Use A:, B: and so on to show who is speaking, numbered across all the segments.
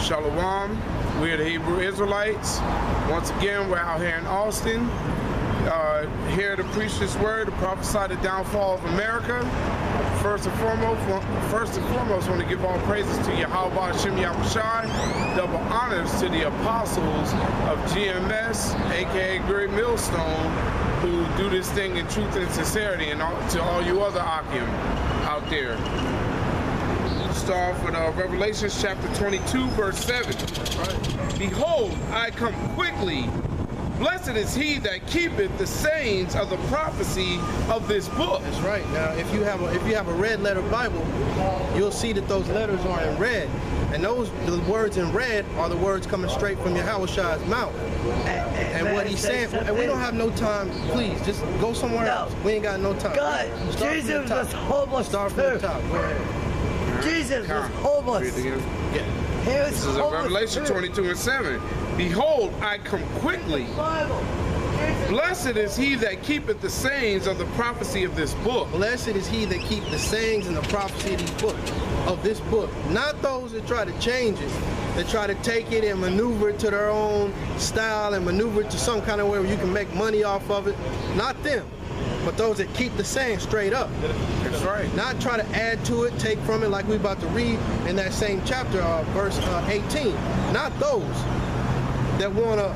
A: Shalom. We're the Hebrew Israelites. Once again, we're out here in Austin, here to preach this word, to prophesy the downfall of America. First and foremost, want to give all praises to Yahweh Hashem Yahushai. Double honors to the apostles of GMS, aka Great Millstone, who do this thing in truth and sincerity, and to all you other Akim out there. Start off with Revelation chapter 22, verse 7. Right. Behold, I come quickly. Blessed is he that keepeth the sayings of the prophecy of this book.
B: That's right. Now, if you have a red letter Bible, you'll see that those letters are in red, and the words in red are the words coming straight from Yahushai's mouth. And what he's saying, and we don't have no time. Please, just go somewhere else. We ain't got no time.
C: God, Jesus was homeless.
B: Start from the top. Go ahead.
C: Jesus was homeless.
A: Yeah. This is Revelation 22 and 7. Behold, I come quickly. Blessed is he that keepeth the sayings of the prophecy of this book.
B: Blessed is he that keep the sayings and the prophecy of this book. Not those that try to change it, that try to take it and maneuver it to their own style and maneuver it to some kind of way where you can make money off of it. Not them. But those that keep the saying straight up.
A: That's right.
B: Not try to add to it, take from it, like we're about to read in that same chapter, verse 18. Not those that want to,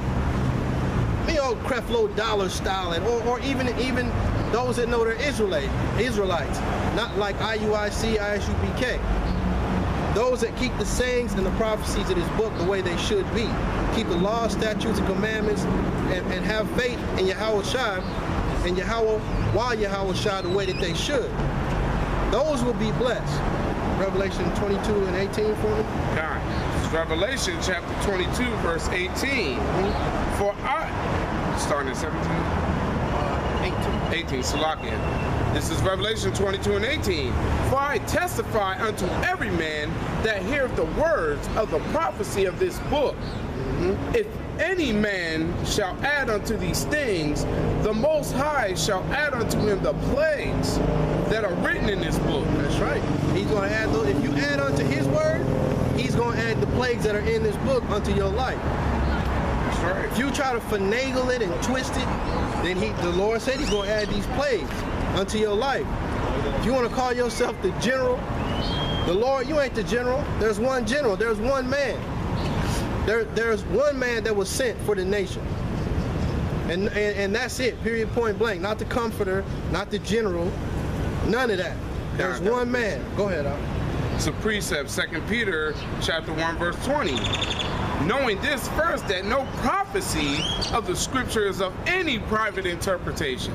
B: Creflo Dollar style it, or even those that know they're Israelites. Not like IUIC, ISUPK. Those that keep the sayings and the prophecies of this book the way they should be. Keep the laws, statutes, and commandments, and have faith in Yahushua and Yahushua the way that they should. Those will be blessed. Revelation 22 and 18 for me.
A: God. It's Revelation chapter 22, verse 18. For I, starting at 17? 18, Salakia. This is Revelation 22 and 18. For I testify unto every man that heareth the words of the prophecy of this book. If any man shall add unto these things, the Most High shall add unto him the plagues that are written in this book.
B: That's right. He's going to add those. If you add unto his word, he's going to add the plagues that are in this book unto your life.
A: That's right.
B: If you try to finagle it and twist it, then the Lord said he's going to add these plagues unto your life. If you want to call yourself the general, the Lord, you ain't the general. There's one general. There's one man. There's one man that was sent for the nation. And that's it, period, point blank. Not the comforter, not the general, none of that. There's one man. Go ahead, Al.
A: It's a precept, 2 Peter chapter 1, verse 20. Knowing this first, that no prophecy of the scripture is of any private interpretation.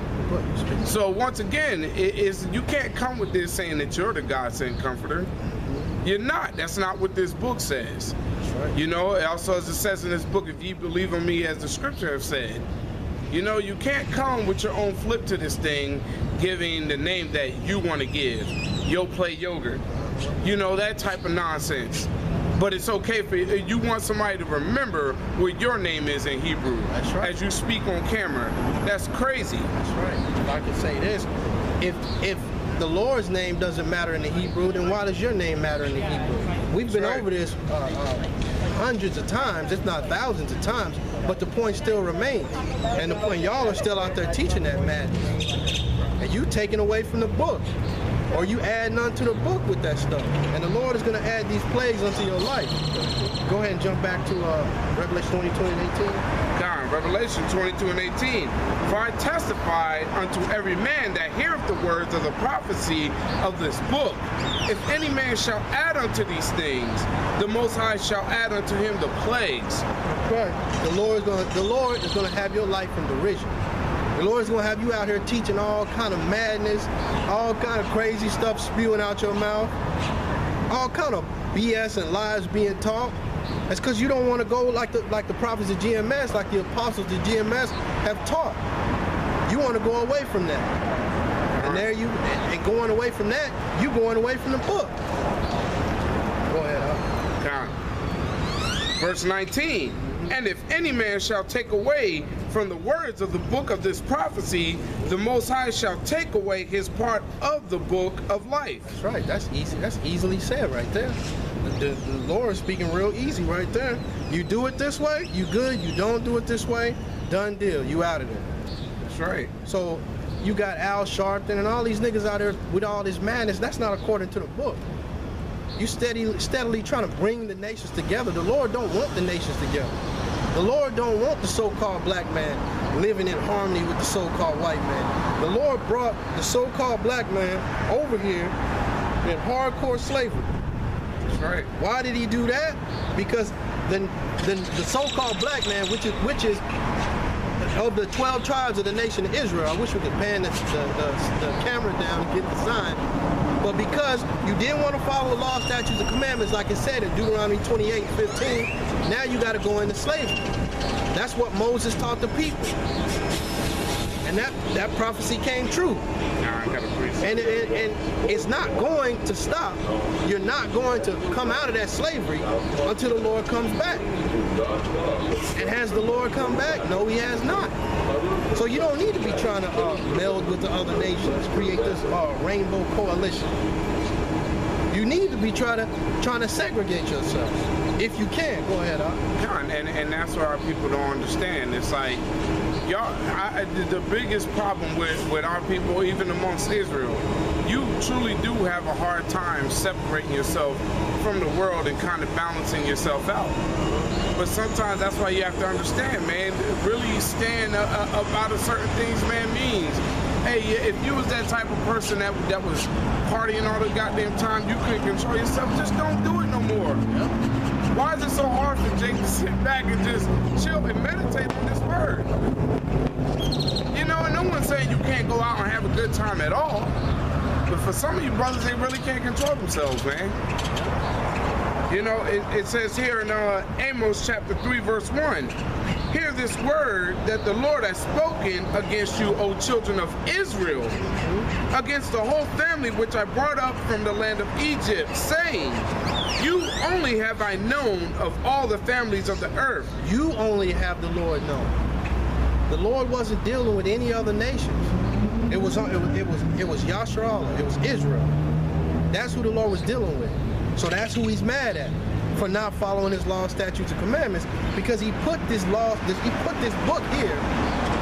A: So once again, you can't come with this saying that you're the God-sent comforter. You're not. That's not what this book says. Right. You know, also as it says in this book, if ye believe on me as the scripture have said. You know, you can't come with your own flip to this thing, giving the name that you want to give. Yo play yogurt. You know, that type of nonsense. But it's okay for you want somebody to remember what your name is in Hebrew.
B: That's right.
A: As you speak on camera. That's crazy.
B: That's right. If I can say this, if the Lord's name doesn't matter in the Hebrew, then why does your name matter in the Hebrew? We've been over this hundreds of times, if not thousands of times, but the point still remains. And the point, y'all are still out there teaching that madness. And you taking away from the book, or you adding onto the book with that stuff. And the Lord is going to add these plagues unto your life. Go ahead and jump back to Revelation 22 and 18.
A: God, Revelation 22 and 18. For I testify unto every man that heareth the words of the prophecy of this book. If any man shall add unto these things, the Most High shall add unto him the plagues.
B: Right. The Lord is going to have your life in derision. The Lord is going to have you out here teaching all kind of madness, all kind of crazy stuff spewing out your mouth, all kind of BS and lies being taught. That's because you don't want to go like the prophets of GMS, like the apostles of GMS have taught. You want to go away from that. And and going away from that, you going away from the book. Go ahead,
A: Al. Verse 19. And if any man shall take away from the words of the book of this prophecy, the Most High shall take away his part of the book of life.
B: That's right. That's easy. That's easily said right there. the Lord is speaking real easy right there. You do it this way, you good. You don't do it this way, done deal. You out of there.
A: That's right.
B: So you got Al Sharpton and all these niggas out there with all this madness. That's not according to the book. You steadily trying to bring the nations together. The Lord don't want the nations together. The Lord don't want the so-called black man living in harmony with the so-called white man. The Lord brought the so-called black man over here in hardcore slavery.
A: That's right.
B: Why did he do that? Because the so-called black man, which is of the 12 tribes of the nation of Israel. I wish we could pan the camera down and get the sign. But because you didn't want to follow the law, statutes, and commandments, like it said in Deuteronomy 28:15, now you got to go into slavery. That's what Moses taught the people. And that prophecy came true. And it's not going to stop. You're not going to come out of that slavery until the Lord comes back. And has the Lord come back? No, he has not. So you don't need to be trying to meld with the other nations, create this rainbow coalition. You need to be trying to segregate yourself. If you can, go ahead,
A: and that's what our people don't understand. It's like, y'all, the biggest problem with our people, even amongst Israel, you truly do have a hard time separating yourself from the world and kind of balancing yourself out. But sometimes that's why you have to understand, man, really stand about a certain things, man, means. Hey, if you was that type of person that was partying all the goddamn time, you couldn't control yourself, just don't do it no more. Yep. Why is it so hard for Jake to sit back and just chill and meditate on this word? You know, and no one's saying you can't go out and have a good time at all. But for some of you brothers, they really can't control themselves, man. You know, it says here in Amos chapter 3, verse 1, hear this word that the Lord has spoken against you, O children of Israel, against the whole family which I brought up from the land of Egypt, saying, you only have I known of all the families of the earth.
B: You only have the Lord known. The Lord wasn't dealing with any other nations. It was Yasharallah. It was Israel. That's who the Lord was dealing with. So that's who he's mad at, for not following his law, statutes, and commandments, because he put this book here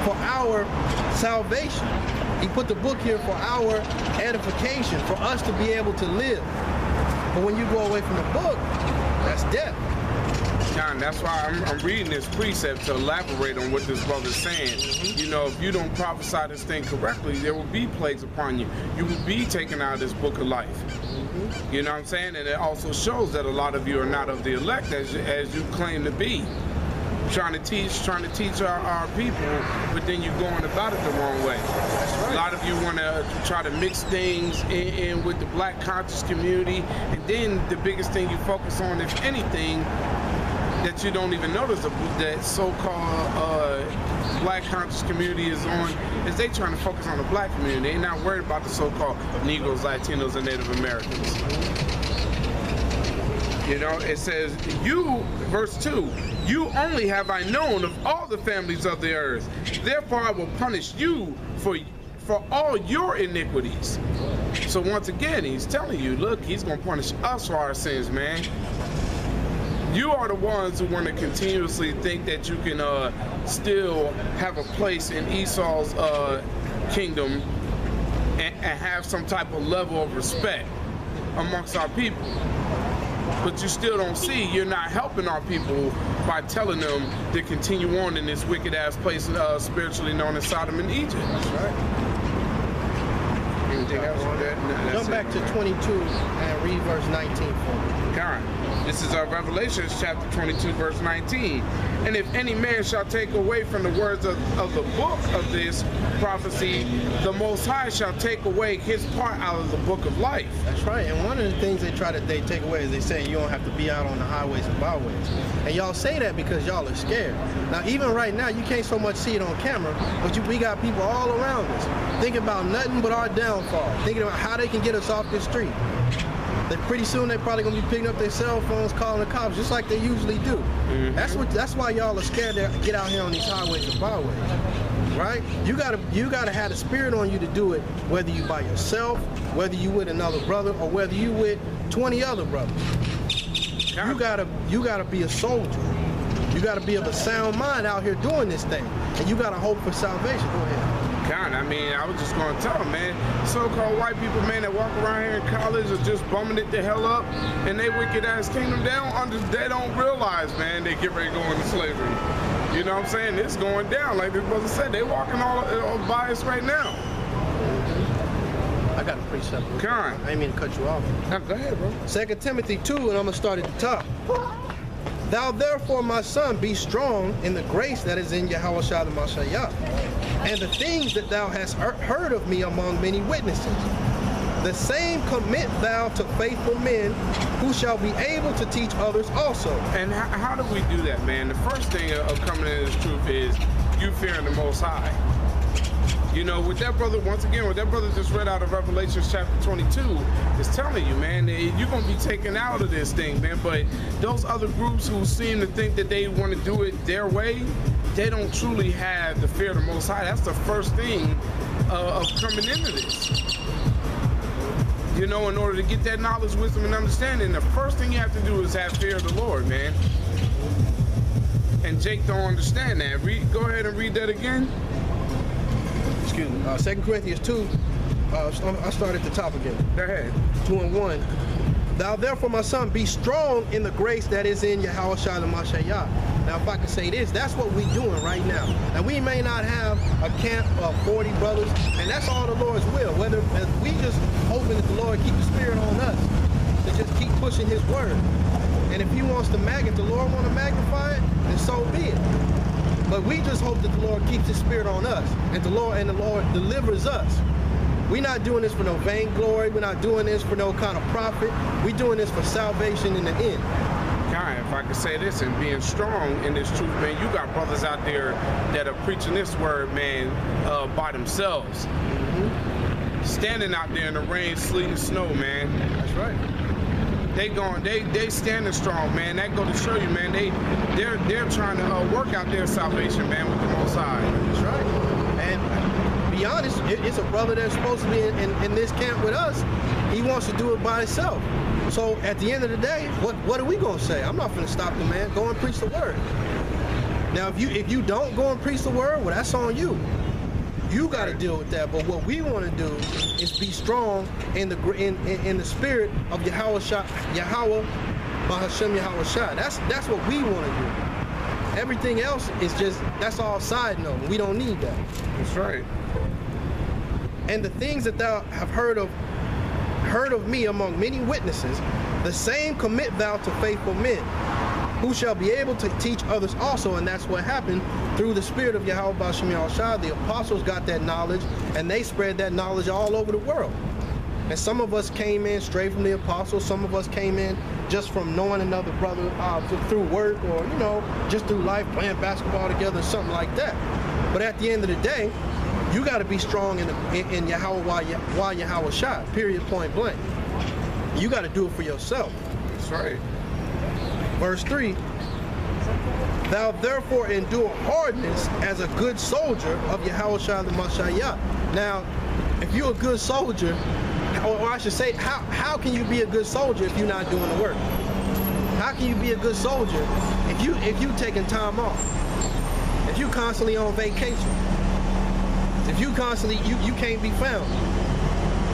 B: for our salvation. He put the book here for our edification, for us to be able to live. But when you go away from the book, that's death.
A: John, that's why I'm reading this precept to elaborate on what this brother's saying. You know, if you don't prophesy this thing correctly, there will be plagues upon you. You will be taken out of this book of life. You know what I'm saying? And it also shows that a lot of you are not of the elect as you claim to be. Trying to teach our people, but then you're going about it the wrong way. That's right. A lot of you want to try to mix things in with the black conscious community, and then the biggest thing you focus on, if anything, that you don't even notice that so-called black conscious community is on, is they trying to focus on the black community. They're not worried about the so-called Negroes, Latinos, and Native Americans. You know, it says, verse 2, you only have I known of all the families of the earth. Therefore I will punish you for all your iniquities. So once again, he's telling you, look, he's going to punish us for our sins, man. You are the ones who want to continuously think that you can still have a place in Esau's kingdom and have some type of level of respect amongst our people. But you still don't see, you're not helping our people by telling them to continue on in this wicked ass place spiritually known as Sodom and Egypt.
B: That's right.
A: Anything else on that? No,
B: jump back to 22 and read verse 19 for me.
A: God. This is Revelation chapter 22, verse 19. And if any man shall take away from the words of the book of this prophecy, the Most High shall take away his part out of the book of life.
B: That's right. And one of the things they take away is they say you don't have to be out on the highways and byways. And y'all say that because y'all are scared. Now, even right now, you can't so much see it on camera, but we got people all around us thinking about nothing but our downfall, thinking about how they can get us off this street. That pretty soon they're probably gonna be picking up their cell phones, calling the cops, just like they usually do. Mm-hmm. That's why y'all are scared to get out here on these highways and byways, right? You gotta have the spirit on you to do it, whether you by yourself, whether you with another brother, or whether you with 20 other brothers. You gotta be a soldier. You gotta be of a sound mind out here doing this thing, and you gotta hope for salvation. Go ahead.
A: I mean, I was just going to tell them, man, so-called white people, man, that walk around here in college are just bumming it the hell up, and they wicked-ass kingdom, they don't realize, man, they get ready to go into slavery. You know what I'm saying? It's going down. Like this brother said, they walking all by us right now.
B: I got to preach something.
A: I
B: ain't mean to cut you off.
A: Go ahead, bro.
B: 2 Timothy 2, and I'm going to start at the top. Thou therefore, my son, be strong in the grace that is in Yahweh Shah the Mashiach, and the things that thou hast heard of me among many witnesses. The same commit thou to faithful men who shall be able to teach others also.
A: And how do we do that, man? The first thing of coming into this truth is you fearing the Most High. You know, with that brother, once again, what that brother just read out of Revelation chapter 22 is telling you, man, you're going to be taken out of this thing, man. But those other groups who seem to think that they want to do it their way, they don't truly have the fear of the Most High. That's the first thing of coming into this. You know, in order to get that knowledge, wisdom, and understanding, the first thing you have to do is have fear of the Lord, man. And Jake don't understand that. Go ahead and read that again.
B: Excuse me. 2 Corinthians 2, I start at the top again.
A: Go ahead.
B: 2 and 1. Thou therefore, my son, be strong in the grace that is in Yahweh Shah the Mashiach. Now, if I can say this, that's what we're doing right now. Now, we may not have a camp of 40 brothers, and that's all the Lord's will. Whether we just hoping that the Lord keep the spirit on us to just keep pushing His word. And if He wants to the Lord want to magnify it, then so be it. But we just hope that the Lord keeps His spirit on us, and the Lord delivers us. We're not doing this for no vainglory. We're not doing this for no kind of profit. We're doing this for salvation in the end.
A: If I could say this, and being strong in this truth, man, you got brothers out there that are preaching this word, man, by themselves. Mm-hmm. Standing out there in the rain, sleet, and snow, man.
B: That's right.
A: They standing strong, man. That go to show you, man, they're trying to work out their salvation, man, with the Most High.
B: That's right. And to be honest, it's a brother that's supposed to be in this camp with us. He wants to do it by himself. So at the end of the day, what are we gonna say? I'm not gonna stop the man. Go and preach the word. Now, if you don't go and preach the word, well, that's on you. You got to deal with that. But what we want to do is be strong in the spirit of Yahweh Bahashem Yahweh Shah. That's what we want to do. Everything else is that's all side note. We don't need that.
A: That's right.
B: And the things that thou have heard of me among many witnesses, the same commit thou to faithful men, who shall be able to teach others also. And that's what happened through the spirit of Yahweh B'Shem Yahushua. The apostles got that knowledge, and they spread that knowledge all over the world. And some of us came in straight from the apostles. Some of us came in just from knowing another brother through work, or just through life, playing basketball together, something like that. But at the end of the day, you got to be strong in Yahweh Yahweh Shah, period, point blank. You got to do it for yourself.
A: That's right.
B: Verse 3, thou therefore endure hardness as a good soldier of Yahweh Shah the Mashiach. Now, if you're a good soldier, or I should say, how can you be a good soldier if you're not doing the work? How can you be a good soldier if you taking time off? If you constantly on vacation? If you constantly, you can't be found.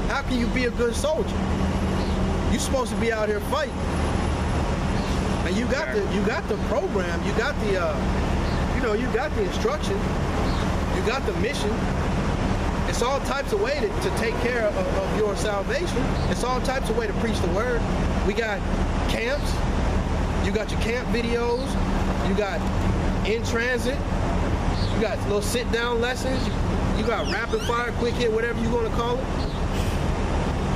B: How can you be a good soldier? You're supposed to be out here fighting. And you got the program, you got the you got the instruction, you got the mission. It's all types of way to take care of your salvation. It's all types of way to preach the word. We got camps, you got your camp videos, you got in transit, you got little sit down lessons, you got rapid fire, quick hit, whatever you want to call it.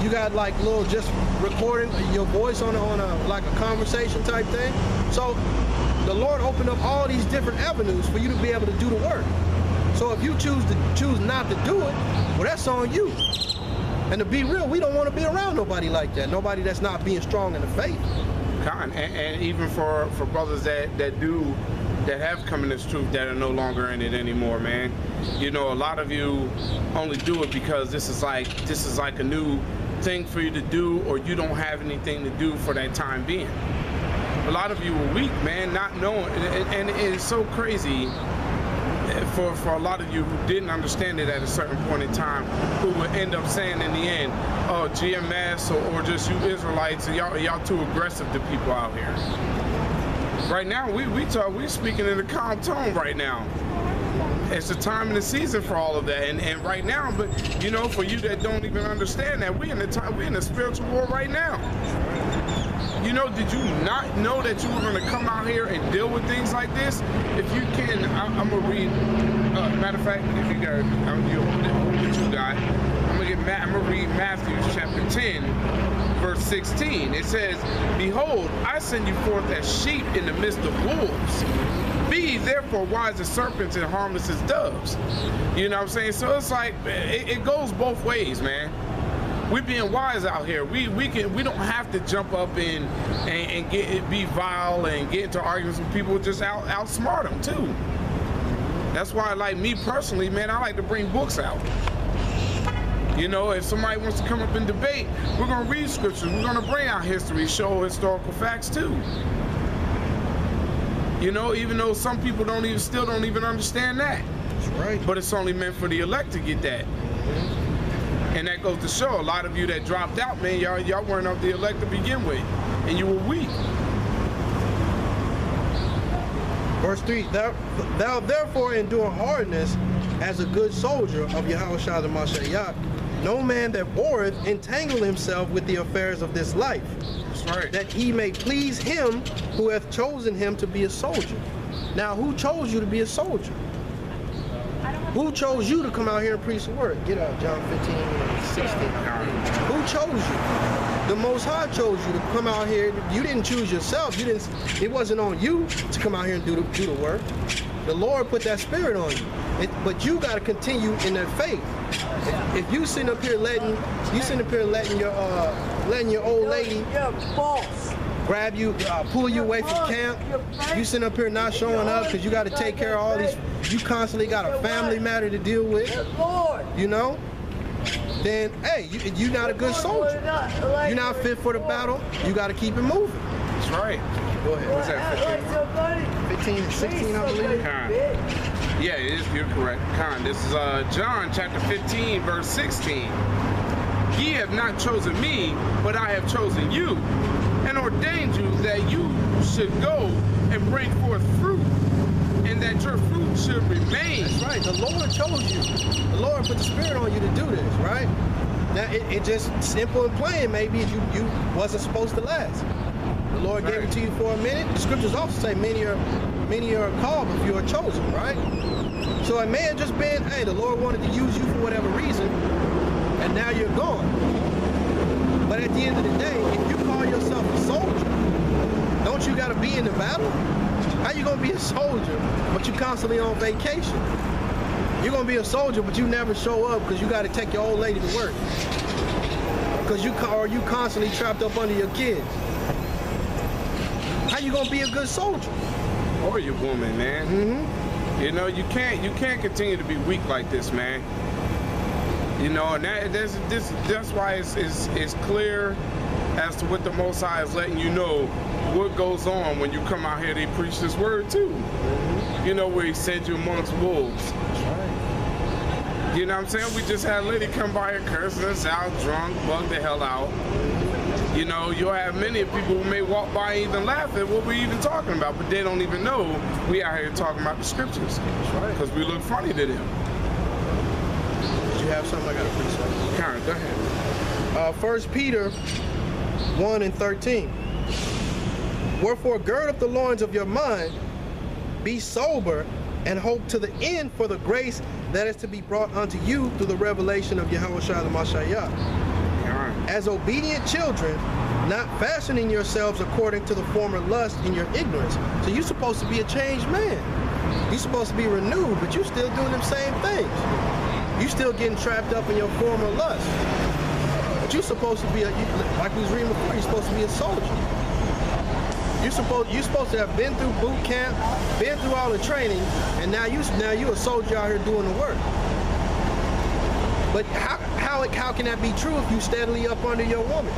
B: You got like little just recording your voice on a like a conversation type thing. So the Lord opened up all these different avenues for you to be able to do the work. So if you choose not to do it, well, that's on you. And to be real, we don't want to be around nobody like that. Nobody that's not being strong in the faith.
A: And even for brothers that have come in this truth that are no longer in it anymore, man. A lot of you only do it because this is like a new thing for you to do, or you don't have anything to do for that time being. a lot of you were weak, man, not knowing, and it's so crazy for a lot of you who didn't understand it at a certain point in time, who would end up saying in the end, oh, GMS or just you Israelites, y'all too aggressive to people out here. Right now, we're speaking in a calm tone right now. It's the time and the season for all of that, and right now, but you know, for you that don't even understand that, we're in a spiritual war right now. You know, did you not know that you were going to come out here and deal with things like this? If you can, I'm going to read, matter of fact, if you got, I'm going to read Matthew chapter 10, verse 16. It says, behold, I send you forth as sheep in the midst of wolves. Be therefore wise as serpents and harmless as doves. You know what I'm saying? So it's like, it goes both ways, man. We're being wise out here. We don't have to jump up and be vile and get into arguments with people. Just outsmart them too. That's why, like me personally, man, I like to bring books out. You know, if somebody wants to come up and debate, we're gonna read scriptures. We're gonna bring out history, show historical facts too. You know, even though some people still don't even understand that.
B: That's right.
A: But it's only meant for the elect to get that. And that goes to show a lot of you that dropped out, man, y'all weren't of the elect to begin with, and you were weak.
B: Verse 3, thou therefore endure hardness as a good soldier of Yahushua the Mashiach. No man that warreth entangle himself with the affairs of this life,
A: That's right.
B: that he may please him who hath chosen him to be a soldier. Now, who chose you to be a soldier? Who chose you to come out here and preach the word? Get out, John 15 and 16. Who chose you? The Most High chose you to come out here. You didn't choose yourself. It wasn't on you to come out here and do the work. The Lord put that spirit on you. But you got to continue in that faith. If you sitting up here letting your old lady grab you, pull you away from camp, you sitting up here not showing up because you got to take care of all these. You constantly got a family matter to deal with, you know, then, hey, you're not a good soldier. You're not fit for the battle. You got to keep it moving.
A: That's right.
B: Go ahead.
A: What's that,
B: 15 and 16, I believe.
A: Yeah, it is. You're correct. This is John chapter 15, verse 16. Ye have not chosen me, but I have chosen you, and ordained you that you should go and bring forth fruit, and that your fruit should remain.
B: That's right. The Lord chose you. The Lord put the spirit on you to do this, right? Now, it just simple and plain. Maybe you wasn't supposed to last. The Lord gave it to you for a minute. The scriptures also say many are called, but few are chosen, right? So it may have just been, hey, the Lord wanted to use you for whatever reason, and now you're gone. But at the end of the day, if you call yourself a soldier, don't you got to be in the battle? How you gonna be a soldier, but you constantly on vacation? You're gonna be a soldier, but you never show up because you got to take your old lady to work. Because you constantly trapped up under your kids. How you gonna be a good soldier?
A: Or your woman, man. Mm-hmm. You know, you can't continue to be weak like this, man. You know, and that's why it's clear as to what the Most High is letting you know what goes on when you come out here to preach this word too. Mm-hmm. You know, where He sent you amongst wolves.
B: That's right.
A: You know what I'm saying? We just had a lady come by here cursing us out, drunk, bugged the hell out. You know, you'll have many people who may walk by and even laugh at what we're even talking about, but they don't even know we out here talking about the scriptures.
B: That's right.
A: Because we look funny to them.
B: Did you have something I got to preach on?
A: Karen, go ahead.
B: 1 Peter 1 and 13. Wherefore gird up the loins of your mind, be sober, and hope to the end for the grace that is to be brought unto you through the revelation of Yahushua the Mashiach. As obedient children, not fashioning yourselves according to the former lust in your ignorance. So you're supposed to be a changed man. You're supposed to be renewed, but you're still doing them same things. You're still getting trapped up in your former lust. But you're supposed to be, like we was reading before, you're supposed to be a soldier. You're supposed to have been through boot camp, been through all the training, and now you a soldier out here doing the work. But how can that be true if you steadily up under your woman?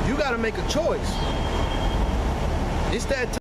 B: You got to make a choice. It's that time.